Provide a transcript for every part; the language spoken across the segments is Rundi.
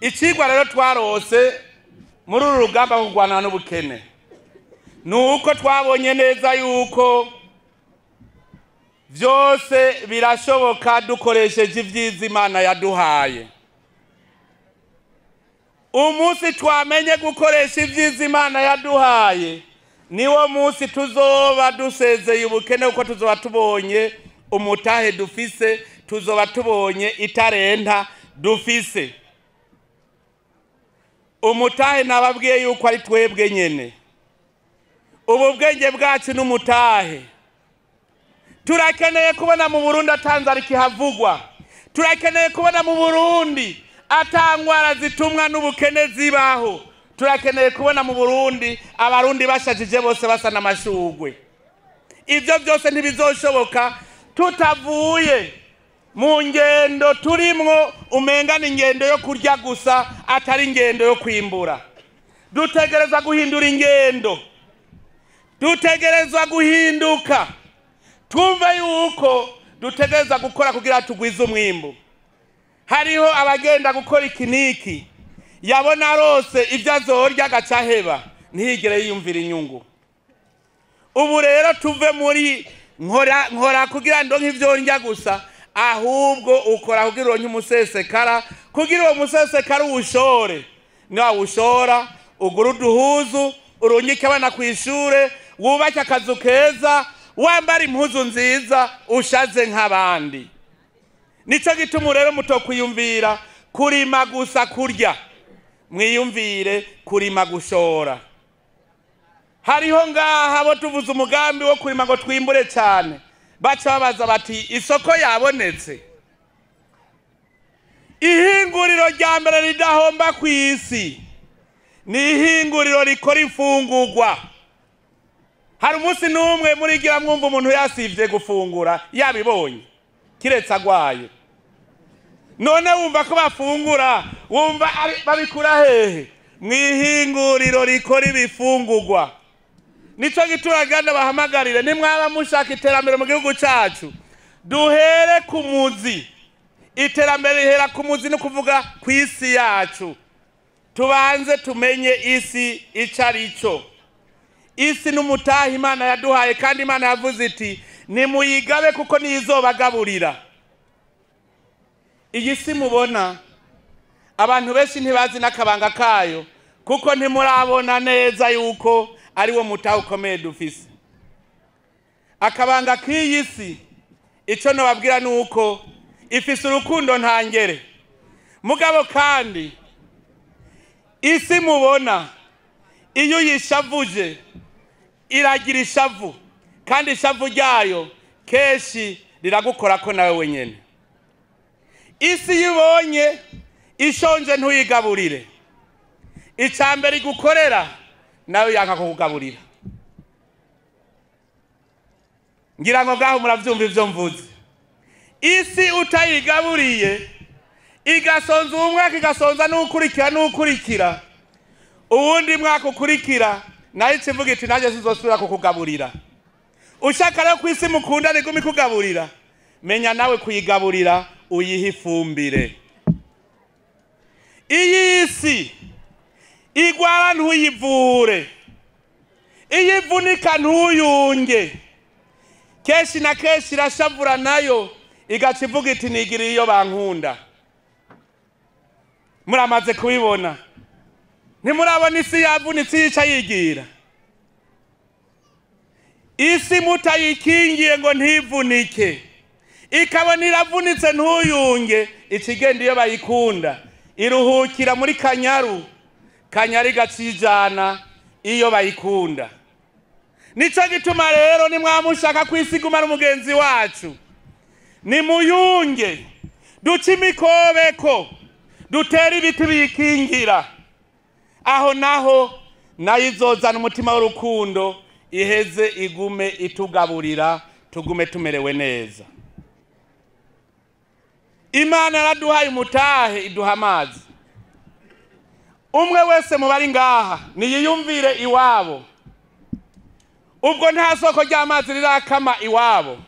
Icigwa rero twarose muri uru rugamba rwo kurwana n'ubukene nuko twabonye neza yuko vyose birashoboka dukoresheje ivyiza Imana yaduhaye. Umunsi twamenye gukoresha ivyiza Imana yaduhaye niwo munsi tuzoba dusezeye ubukene, uko tuzoba tubonye umutahe dufise, tuzoba tubonye itarenta dufise. Umutahe nababwiye yuko ari twebwe nyene. Ubu bwenge bwacu n'umutahe. Turakeneye kubona mu Burundi atanzara kihavugwa. Turakeneye kubona mu Burundi atangwara zitumwa n'ubukene zibaho. Turakeneye kubona mu Burundi abarundi bashajije bose basa n'amashugwe. Ivyo byose ntibizoshoboka tutavuye mu ngendo turimwo umengana ingendo yo kurya gusa atari ingendo yo kwimbura. Dutegereza guhindura ingendo. Dutegereza guhinduka. Twumve yuko dutegereza gukora kugira tugwize umwimbu. Hariho abagenda gukora ikiniki yabona rose ivyo azorya agacaheba ntihigere yiyumvira inyungu. Ubu rero tuve muri nkora kugira ndo nk'ivyo ndya gusa, ahubwo ukora kugira uronke umusesekara, kugira uwo musesekara uwushore. Niwa ushora ugura uduhuzu, urungike abana kw'ishure, wubake akazu keza, wambara impuzu nziza, ushaze nk'abandi. Nico gituma rero mutokwiyumvira kurima gusa kurya, mwiyumvire kurima gushora. Hariho ngaha abo tuvuze umugambi wo kurima ngo twimbure cyane, baca babaza bati isoko yabonetse. Ihinguriro rya mbere ridahomba ku isi ni ihinguriro rikora ifungurwa. Hari umunsi n'umwe murigira mwumva umuntu yasivye gufungura yabibonye kiretse agwaye? None wumva ko bafungura, wumva babikura hehe? Mwihinguriro rikora ibifungurwa. Nico gituraganda bahamagarire, nimwaba mushaka iterambere mu gihugu cacu, duhere ku muzi. Iterambere rihera ku muzi no kuvuga ku isi yacu. Tubanze tumenye isi icarico. Isi n'umutahe Imana yaduhaye, kandi Imana yavuze iti nimuyigabe kuko nizobagaburira. Iyi si mubona abantu benshi ntibazi n'akabanga kayo, kuko ntimurabona neza yuko ari wo mutahe ukomeye dufise. Akabanga k'iyi si ico nobabwira nuko ifise urukundo ntangere. Mugabo kandi isi mubona iyo yishavuje iragira ishavu, kandi ishavu ryayo keshi riragukora ko nawe wenyene. Isi yibonye ishonje ntuyigaburire, icambere igukorera nawe yanka kukugaburira. Ngira ngo gaho muravyumva ivyo mvuze. Isi utayigaburiye igasonza umwaka, igasonza n'ukurikira uwundi mwaka ukurikira, nayo ikivuga iti nanjye sizosubira kukugaburira. Ushaka rero ku isi mukunda nigumi kugaburira, menya nawe kuyigaburira uyiha ifumbire. Iyi si igwara ntuyivure, iyivunika ntuyunge. Keshi na keshi irashavura nayo igaca ivuga iti nigiriye iyo bankunda. Muramaze kubibona? Ntimurabona isi yavunitse yica yigira? Isi mutayikingiye ngo ntivunike, ikabona iravunitse ntuyunge, ikigenda iyo bayikunda iruhukira muri kanyaru, kanyaru igacijana iyo bayikunda. Nico gituma rero nimwamushaka kwisiguma n'umugenzi wacu, nimuyunge, duce imikobeko, dutera ibiti biyikingira. Aho naho nayo izozana umutima w'urukundo, iheze igume itugaburira, tugume tumerewe neza. Imana yaraduhaye umutahe, iduha amazi. Umwe wese mubari ngaha niyiyumvire iwabo. Ubwo nta soko ry'amazi rirakama iwabo.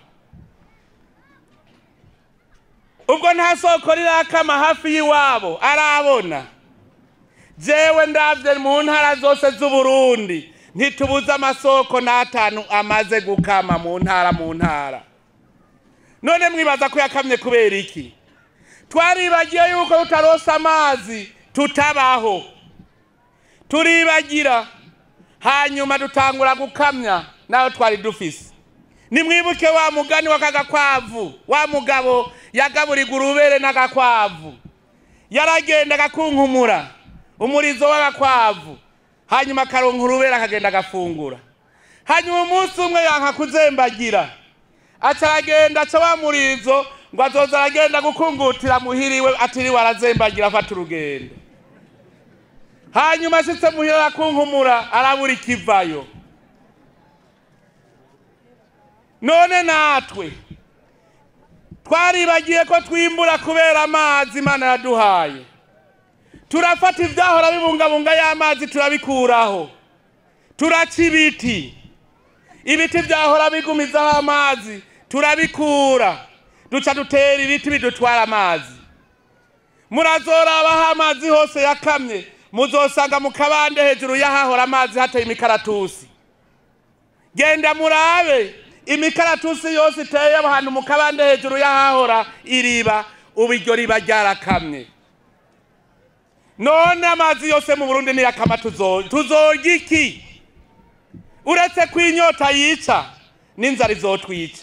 ubwo nta soko rirakama hafi y'iwabo arabona jewe ndavye mu ntara zose z'Uburundi ntitubuza amasoko n'atanu amaze gukama mu ntara. None mwibaza ko yakamye kubera iki? Twaribagiye yuko tutarosa amazi tutabaho, turibagira hanyuma dutangura gukamya naho twari dufise. Nimwibuke wa mugani wakagakwavu, wa mugabo yagaburira urubere n'agakwavu, yaragenda gakunkumura umurizo w'agakwavu, hanyuma karonka urubere akagenda agafungura. Hanyuma umunsi umwe yanka kuzembagira, acaragenda aca wa murizo ngo azoza aragenda gukungutira muhiriwe atiriwe arazembagira afata urugendo. Hanyuma ashitse muhira arakunkumura arabura ikivayo. None natwe twaribagiye ko twimbura kubera amazi Imana yaduhaye. Turafata ivyahora bibungabunga y'amazi turabikuraho, turaca ibiti vyahora bigumizaho amazi turabikura, duca dutera ibiti bidutwara amazi. Murazorabaho amazi hose yakamye, muzosanga mu kabande hejuru y'ahahora amazi hateye imikaratusi. Genda murabe imikaratusi yose iteye ahantu mu kabande hejuru y'ahahora iriba, ubu iryo riba ryarakamye. None amazi yose mu Burundi niyakama tuzorya iki? Uretse kwinyota yica n'inzara izotwica.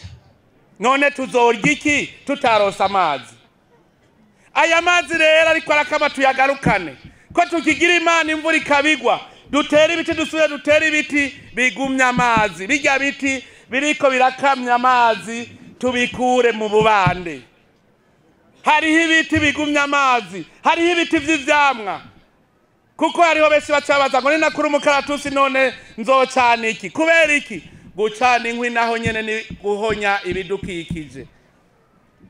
None tuzorya iki tutarosa amazi? Aya mazi rero ariko arakama tuyagarukane, ko tukigira Imana imvura ikabigwa, dutera ibiti dusubire dutera ibiti bigumya amazi. Bijya biti biriko birakamya amazi tubikure mu bubande. Hariho ibiti bigumya amazi, hariho ibiti vy'ivyamwa. Kuko hariho benshi bacabaza ngo ninakura umukaratusi none nzocana iki? Kubera iki? Gucana inkwi naho nyene ni guhonya ibidukikije.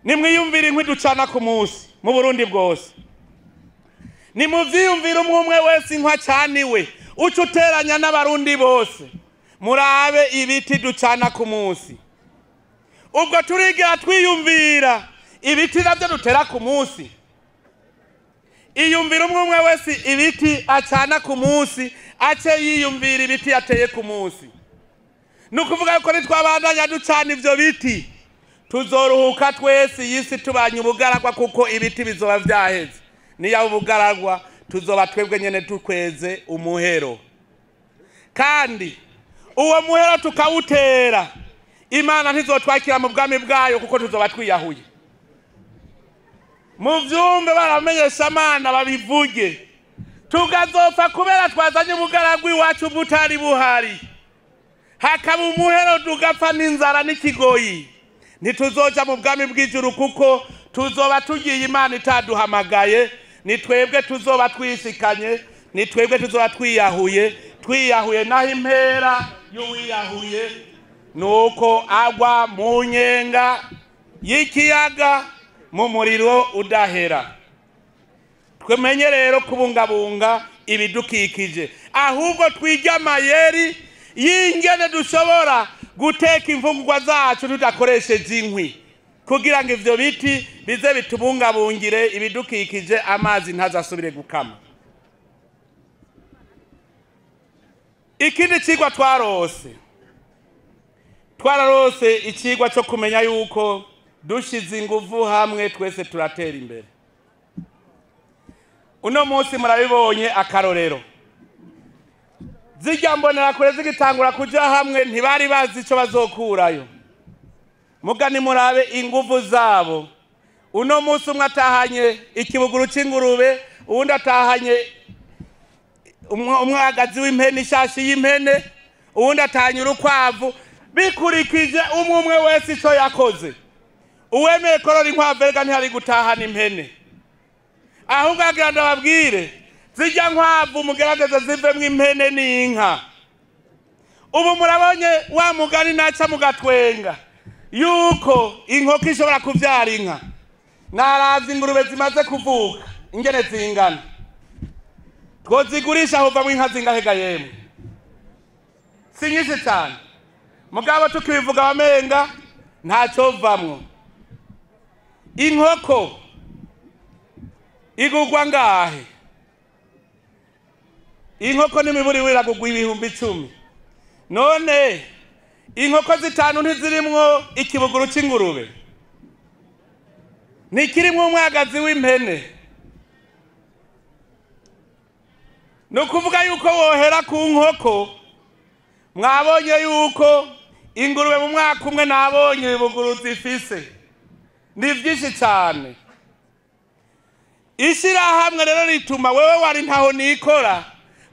Nimwiyumvira inkwi ducana ku munsi mu Burundi bwose. Nimuvyiyumvira umwe wese inkwi acaniwe, uca uteranya n'abarundi bose. Murabe ibiti ducana ku munsi. Ubwo turigira twiyumvira ibiti navyo dutera ku munsi. Iyumvira umwe wese ibiti acana ku munsi, ace yiyumvira ibiti yateye ku munsi. Nukuvuga yuko nitwabandanya ducana ivyo biti tuzoruhuka twese yisi tubanye ubugaragwa, kuko ibiti bizoba vyaheze. Niya ubugaragwa tuzoba twebwe nyene tukweze umuhero. Kandi uwo muhero tukawutera, Imana ntizotwakira mu bwami bwayo kuko tuzoba twiyahuye. Mu vyumbe baramenyesha Amana babivuge, tugazopfa kubera twazanye ubugaragwa iwacu butari buhari, hakaba umuhero tugapfa n'inzara n'ikigoyi. Ntituzoja mu bwami bw'ijuru kuko tuzoba tugiye Imana itaduhamagaye. Ni twebwe tuzoba twishikanye, ni twebwe tuzoba twiyahuye naho impera y'uwiyahuye nuko agwa mu nyenga y'ikiyaga mu muriro udahera. Twemenye rero kubungabunga ibidukikije, ahubwo twige amayeri y'ingene dushobora guteka imfungurwa zacu tudakoresheje inkwi, kugira ngo ivyo biti bize bitubungabungire ibidukikije, amazi ntazasubire gukama. Ikindi cigwa twararose icigwa cyo kumenya yuko dushize inguvu hamwe twese turatera imbere. Uno munsi murabibonye akarorero, zijya mbonera kure zigitangura kuja hamwe ntibari bazi ico bazokurayo. Mugani murabe inguvu zabo. Uno munsi umwe atahanye ikibuguru c'ingurube, uwundi atahanye umwagazi w'impene, ishashi y'impene, uwundi atahanye urukwavu, bikurikije umwe wese ico yakoze. Uwemeye korora inkwavu erega ntihari gutahana impene. Ahubwo agira ndababwire, zijya nkwavu mugerageze zivemwo impene n'inka. Ubu murabonye wa mugani naca mugatwenga yuko inkoko ishobora kuvyara inka. Naravye ingurube zimaze kuvuka ingene zingana, twozigurisha hovamwo inka zingahega yemwe? Si nyinshi cyane, mugabo tukibivuga wamenga ntacovamwo. Inkoko igurwa ngahe? inkoko n'imiburi wiragugwa ibihumbi 10. None inkoko zitanu ntizirimwo ikibuguru c'ingurube, ntikirimwo umwagazi w'impene. Nukuvuga yuko wohera ku nkoko. Mwabonye yuko ingurube mu mwaka umwe nabonye ibibuguru zifise ni vyinshi cyane. Ishirahamwe rero rituma wewe wari ntaho nikora,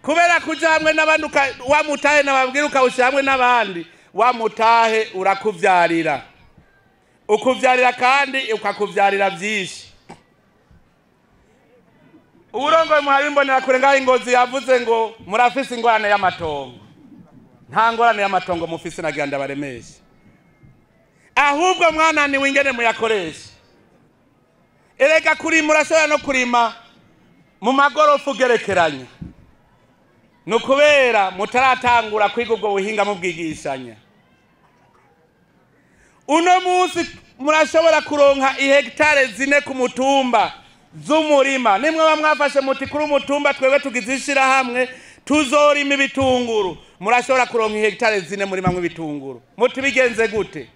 kubera kuja hamwe n'abandi wamutahe nababwira ukawushira hamwe n'abandi, wamutahe urakuvyarira, ukuvyarira kandi ukakuvyarira vyinshi. Uburongoye muhabimbonera kure ngaho Ingozi yavuze ngo murafise ingorane y'amatongo. Nta ngorane y'amatongo mufise nagira ndabaremeshe, ahubwo mwananiwe ingene muyakoresha. Erega kurima urashobora no kurima mu magorofa ugerekeranya, nukubera mutaratangura kwiga ubwo buhinga mubwigishanya. Uno munsi murashobora kuronka ihegitare 4 ku mutumba z'umurima. Nimwe bamwafashe muti kuri umutumba twebwe tugizishira hamwe tuzorima ibitunguru, murashobora kuronka ihegitare 4 murima mw'ibitunguru. Muti bigenze gute?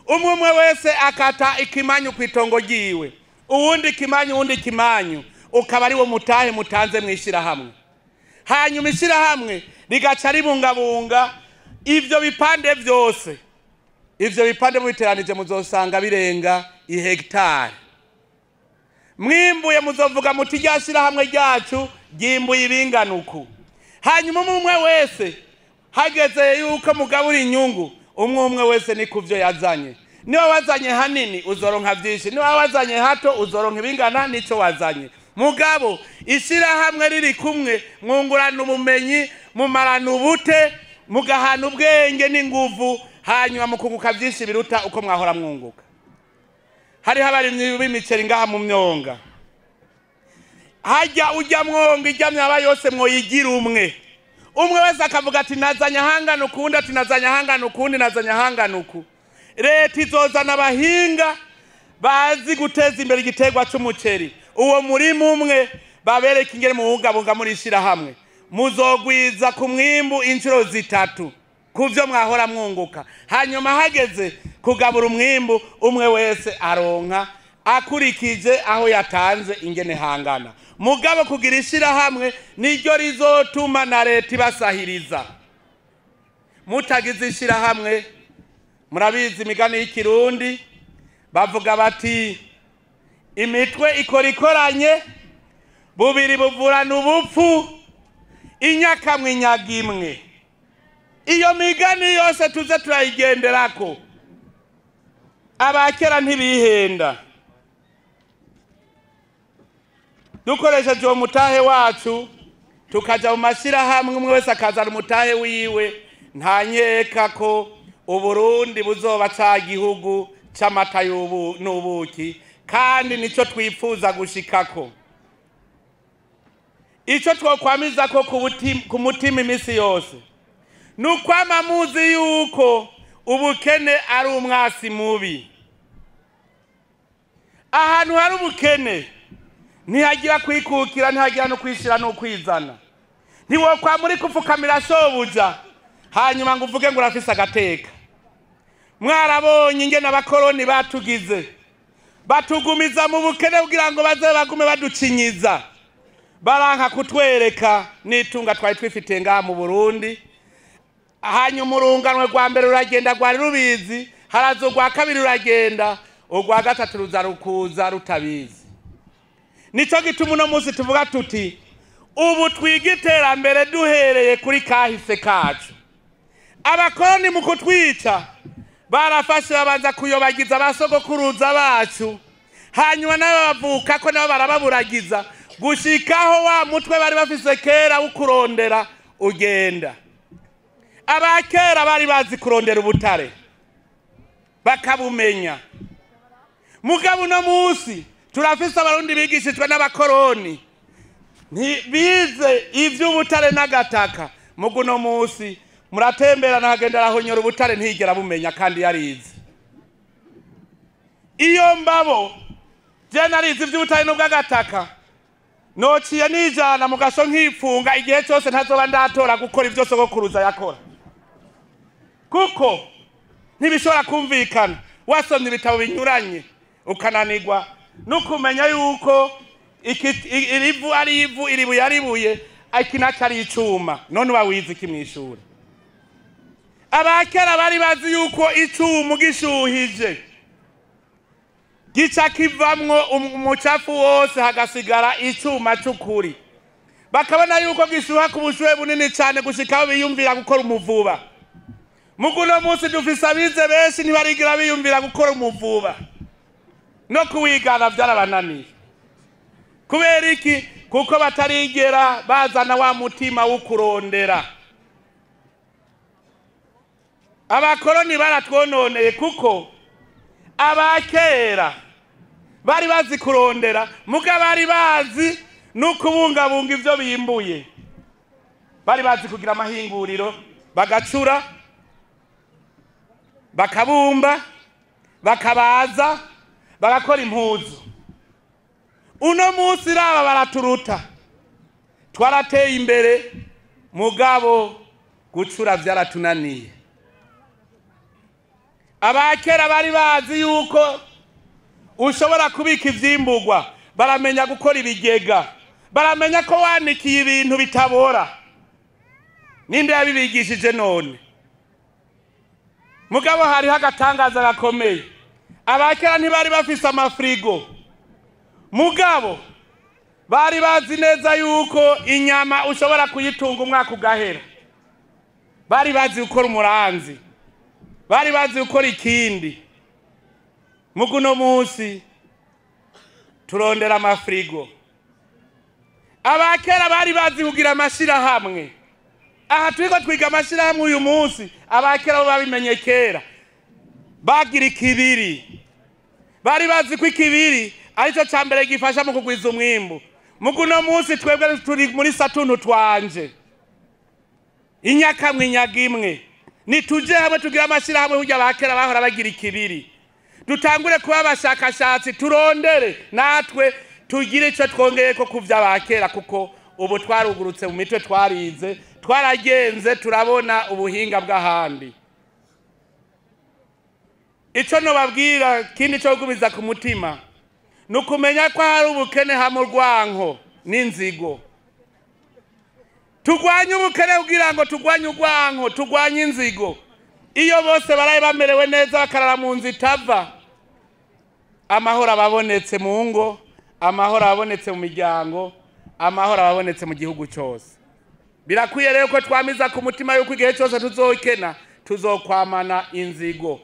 Umwe wese akata ikimanyu kwitongo giwe, uwundi kimanyu uwundi kimanyu, ukaba ari wo mutahe mutanze mwishira hamwe. Hanyuma ishira hamwe rigaca ribungabunga ivyo bipande vyose. Ivyo bipande mubiteranije muzosanga birenga ihegitare. Mwimbuye muzovuga muti ryashira hamwe ryacu ryimbuye ibinganuku. Hanyuma umwe wese hageze yuko mugabura inyungu, umwe wese ni kuvyo yazanye. Niba wazanye hanini uzoronka vyinshi, niba wazanye hato uzoronka ibingana nico wazanye. Mugabo ishira hamwe riri kumwe, mwungurana ubumenyi, mumarana ubute, mugahana ubwenge n'inguvu, hanyuma mukunguka vyinshi biruta uko mwahora mwunguka. Hari habarimyi b'imiceri ngaha mu Myonga, hajya ujya mwonga ijyamye aba yose mwoyigira umwe wese akavuga ati nazanya hangana ukundi, ati nazanya hangana ukundi, nazanya hangana uku. Leta izozana abahinga bazi guteza imbere igiterwa c'umuceri, uwo murima umwe babereka ingene muwugabunga muri shira hamwe, muzogwiza ku mwimbu incuro 3 kuvyo mwahora mwunguka. Hanyuma hageze kugabura umwimbu, umwe wese aronka akurikije aho yatanze ingene hangana. Mugabo kugira ishira hamwe niryo rizotuma na leta ibasahiriza. Mutagize ishira hamwe, murabizi imigani y'ikirundi bavuga bati imitwe ikora ikoranye, bubiri buvurana ubupfu, inyakamwe inyaga imwe. Iyo migani yose tuze turayigenderako. Abakera ntibihenda. Dukoresheje uwo mutahe wacu tukaja mu mashira hamwe, umwe wese akazana umutahe wiwe, ntanyeka ko Uburundi buzoba ca gihugu c'amata n'ubuki, kandi nico twifuza gushikako. Ico twokwamiza ko ku mutima imisi yose nukwama muzi yuko ubukene ari umwasi mubi. Ahantu hari ubukene ntihagira kwikukira, ntihagira no kwishira no kwizana. Ntiwokwa muri kufukamira shobuja hanyuma ngo uvuge ngo urafise agateka. Mwarabonye ingene abakoroni batugize, batugumiza mu bukene kugira ngo baze bagume baducinyiza, baranka kutwereka n'itunga twari twifitiye ngaha mu Burundi. Hanyuma urunganwe rwa mbere ruragenda rwari rubizi, harazo rwa kabiri ruragenda, urwa gatatu ruza rukuza rutabizi. Nico gituma uno munsi tuvuga tuti ubu twiga iterambere duhereye kuri kahise kacu. Abakoroni mu kutwica barafashe babanza kuyobagiza abasogokuruza bacu, hanyuma nabo bavuka ko nabo barababuragiza gushikaho wa mutwe bari bafise kera ukurondera ugenda. Abakera bari bazi kurondera ubutare bakabumenya. Mugabo no munsi turafise abarundi bigishijwe n'abakoroni bize ivy'ubutare n'agataka. Mugu no munsi muratembera nahagenda rahonyora ubutare ntigera bumenya kandi yarize. Iyo mbabo je narize ivy'ubutare n'ubw'agataka, nociye nijana mu gasho nkipfunga igihe cyose ntazoba ndatora gukora ibyo sogokuruza yakora, kuko ntibishobora kumvikana wasomye ibitabo binyuranye ukananirwa nukumenya yuko irivu ari ivu, iribuye ari ibuye, iki nacyo ari icuma. None wawize iki mw'ishuri? Abakera bari bazi yuko icuma gishuhije gica kivamwo umucafu wose hagasigara icuma c'ukuri, bakabona yuko gishuha ku bushuhe bunini cyane gushikaho biyumvira gukora umuvuba. Muguno munsi dufise abize benshi ntibarigira biyumvira gukora umuvuba, no kuwigana byarabananiye. Kubera iki? Kuko batarigera bazana wa mutima wo kurondera. Abakoroni baratwononeye kuko abakera bari bazi kurondera, muga bari bazi n'ukubungabunga ivyo bimbuye. Bari bazi kugira amahinguriro, bagacura, bakabumba, bakabaza, bagakora impuzu. Uno munsi raba baraturuta, twarateye imbere, mugabo gucura vyaratunaniye. Abakera bari bazi yuko ushobora kubika ivyimburwa, baramenya gukora ibigega, baramenya ko wanikiye ibintu bitabora. Ninde yabibigishije none? Mugabo hariho agatangaza gakomeye. Abakera ntibari bafise amafrigo, mugabo bari bazi neza yuko inyama ushobora kuyitunga umwaka ugahera. Bari bazi gukora umuranzi, bari bazi gukora ikindi. Muguno munsi turondera amafrigo. Abakera bari bazi kugira amashirahamwe. Aha turiko twiga amashirahamwe uyu munsi, abakera bo babimenye kera. Bagira ikibiri, bari bazi ko ikibiri arico cambere gifasha mu kugwiza umwimbu. Muguno munsi twebwe turi muri satuntu twanje, inyakamwe inyagimwe. Nituje hamwe tugira amashirahamwe hujya abakera bahora bagira ikibiri. Dutangure kuba abashakashatsi, turondere natwe tugire ico twongeye ko kuvya abakera, kuko ubu twarugurutse mu mitwe, twarize, twaragenze, turabona ubuhinga bw'ahandi. Ico no babwira kindi cyo gubiza ku mutima nukumenya ko hari ubukene hamwe urwanko n'inzigo. Tugwanye ubukene kugira ngo tugwanye urwanko, tugwanye inzigo. Iyo bose baraye bamerewe neza bakarara mu nzu itava, amahoro ababonetse mu ngo, amahoro ababonetse mu miryango, amahoro ababonetse mu gihugu cyose. Birakwiye rero ko twamiza ku mutima yuko igihe cyose tuzokena tuzokwamana inzigo.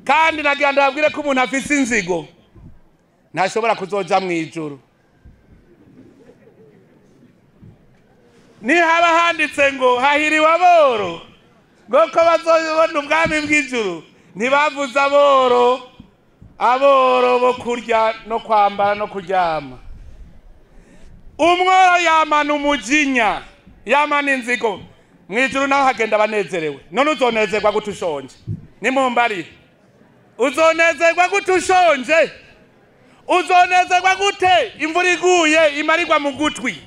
Kandi nagira ndababwire ko umuntu afise inzigo ntashobora kuzoja mu ijuru. Nihaba handitse ngo hahiriwe aboro ngoko bazobona ubwami bw'ijuru, ntibavuze aboro, aboro bo kurya no kwambara no kuryama. Umworo yamana umujinya, yamana inzigo, mu ijuru naho hagenda banezerewe. None uzonezerwa gute ushonje? Nimumbarire, uzonezerwa gute ushonje? Uzonezerwa gute imvura iguye imarirwa mu gutwi?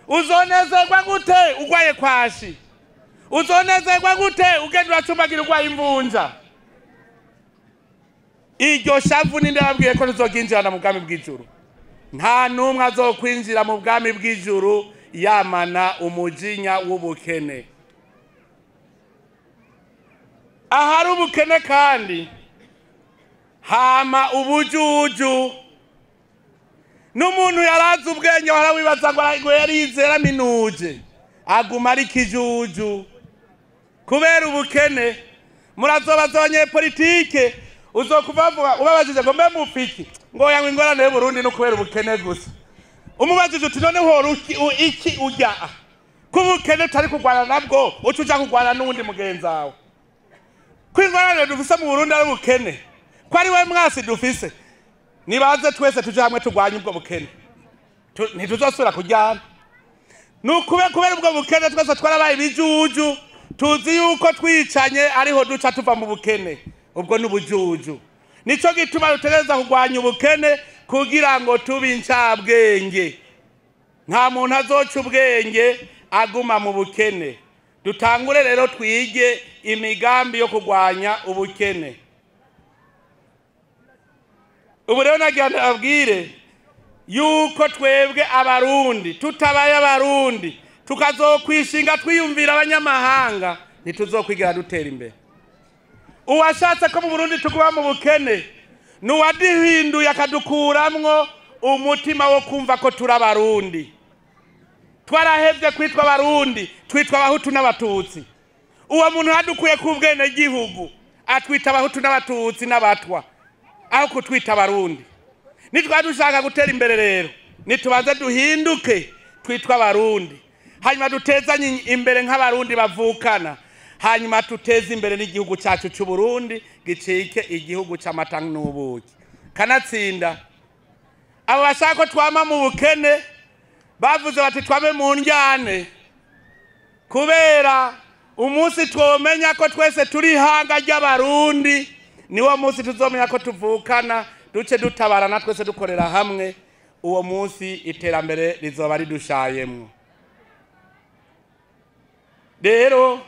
Uzonezerwa gute ugwaye kwashi? Uzonezerwa gute ugenda uracumbagira ugwaye imvunja? Iryo shavu ninde babwiye ko tuzoginjirana mu bwami bw'ijuru? Nta numwe azokwinjira mu bwami bw'ijuru yamana umujinya w'ubukene. Ahari ubukene kandi hama ubujuju. N'umuntu yarazi ubwenge warawibaza ngo yarizera minuje, aguma ari kijuju kubera ubukene. Murazobaza abanyepolitike, uzokuvavuga ubabajije ngo mbe mufiki ngo yangwe ingorane y'u Burundi no kubera ubukene gusa. Umubajije uti none horo iki ujya kubukene tari kugwana nabwo ucuja kugwana n'undi mugenzi wawe? Kwingorane dufise mu Burundi ari ubukene, ko ari we mwasi dufise. Nibaze twese tuje hamwe tugwanye ubwo bukene, ntituzosubira kujyana. Kubera ubwo bukene twese twarabaye bijuju, tuzi yuko twicanye ariho duca tuva mu bukene. Ubwo n'ubujuju. Nico gituma dutegereza kugwanya ubukene kugira ngo tube incabwenge. nta muntu azoca ubwenge aguma mu bukene. Dutangure rero twige imigambi yo kurwanya ubukene. Ubu rero nagira abwire yuko twebwe abarundi tutabaye abarundi tukazokwishinga twiyumvira abanyamahanga ntituzokwigira dutera imbere. Uwashatse ko mu Burundi tukuba mu bukene nuwadihinduye akadukuramwo umutima wo kumva ko turi abarundi. Twarahevye kwitwa abarundi, twitwa abahutu n'abatutsi. Uwo muntu hadukuye ku bwene gihugu atwita abahutu n'abatutsi n'abatwa aho kutwita abarundi. Nitwadushaka gutera imbere rero nitubaze duhinduke twitwa abarundi, hanyuma dutezanye imbere nk'abarundi bavukana, hanyuma tuteze imbere n'igihugu cyacu cy'u Burundi gicike igihugu cy'amata n'ubuki. Kanatsinda abo bashaka ko twama mu bukene bavuze bati twame mu njyane, kubera umunsi twomenya ko twese turi hanga ry'abarundi niwo munsi tuzomenya ko tuvukana duce dutabarana twese dukorera hamwe. Uwo munsi iterambere rizoba ridushayemwo. Rero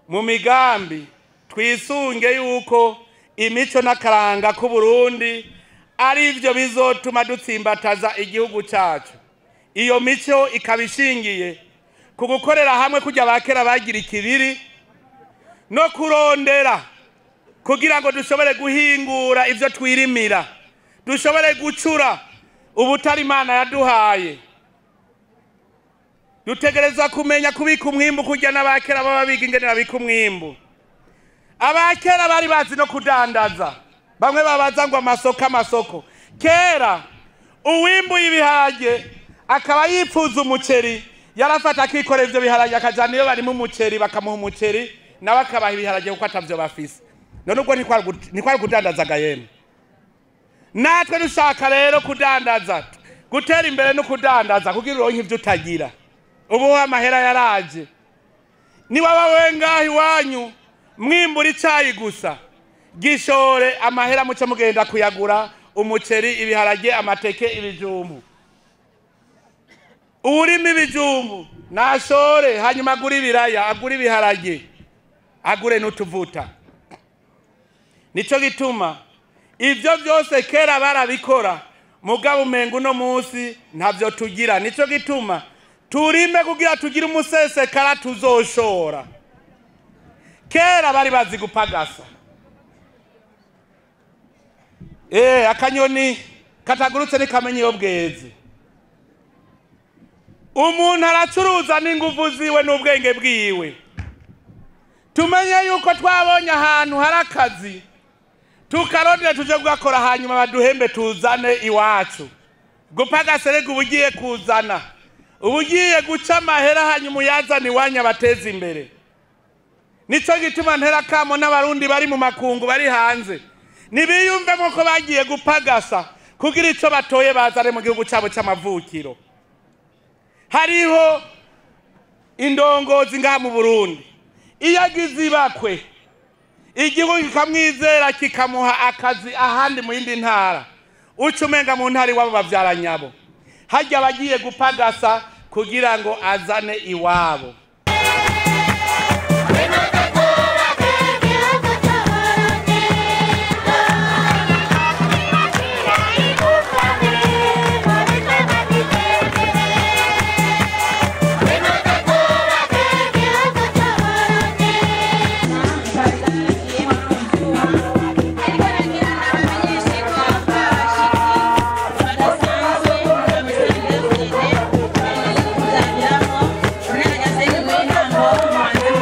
mu migambi twisunge yuko imico n'akaranga ku Burundi ari byo bizotuma dutsimbataza igihugu cyacu. Iyo mico ikabishingiye ku gukorera hamwe kujya bakera bagira ikibiri no kurondera kugira ngo dushobore guhingura ivyo twirimira, dushobore gucura ubutari Imana yaduhaye. Dutegerezwa kumenya kubika umwimbu kujya n'abakera baba biga ingene babika umwimbu. Abakera bari bazi no kudandaza, bamwe babaza ngo amasoko. Kera uwimbu ibiharage akaba yipfuza umuceri, yarafata akikorera ivyo biharage akajana iyo bari mu muceri bakamuha umuceri nawe akabaha ibiharage kuko atavyo bafise. None ubwo ntikwari kudandazaga yemwe. Natwe dushaka rero kudandaza, gutera imbere no kudandaza kugira uronke ivyo utagira. Ubu amahera yaraje. Niba wawe ngaho iwanyu mwimbura icayi gusa, gishore amahera muce mugenda kuyagura umuceri, ibiharage, amateke, ibijumbu. Urimo ibijumbu nashore, hanyuma agura ibiraya, agura ibiharage, agure n'utuvuta. Nico gituma ivyo byose kera barabikora, mugabo umengo no munsi ntavyo tugira. Nico gituma turime kugira tugira umusesekara tuzoshora. Kera bari bazi gupagasa. Akanyoni katagurutse nikamenye iyo bweze. Umuntu aracuruza n'inguvu ziwe n'ubwenge bwiwe. Tumenye yuko twabonye ahantu hari akazi tukarondera tuje gukora, hanyuma baduhembe tuzane iwacu. Gupagasa rego ubugiye kuzana, ubugiye guca amahera hanyuma uyazana iwanya bateza imbere. Nico gituma ntera kamo n'abarundi bari mu makungu bari hanze nibiyumvemo ko bagiye gupagasa kugira ico batoye bazare mu gihugu cyabo cy'amavukiro. Hariho indongozi ngaha mu Burundi, iyo agize ibakwe igihugu kikamwizera kikamuha akazi ahandi mu yindi ntara, ucumenga mu ntari wabo bavyaranyabo hajya bagiye gupagasa kugira ngo azane iwabo.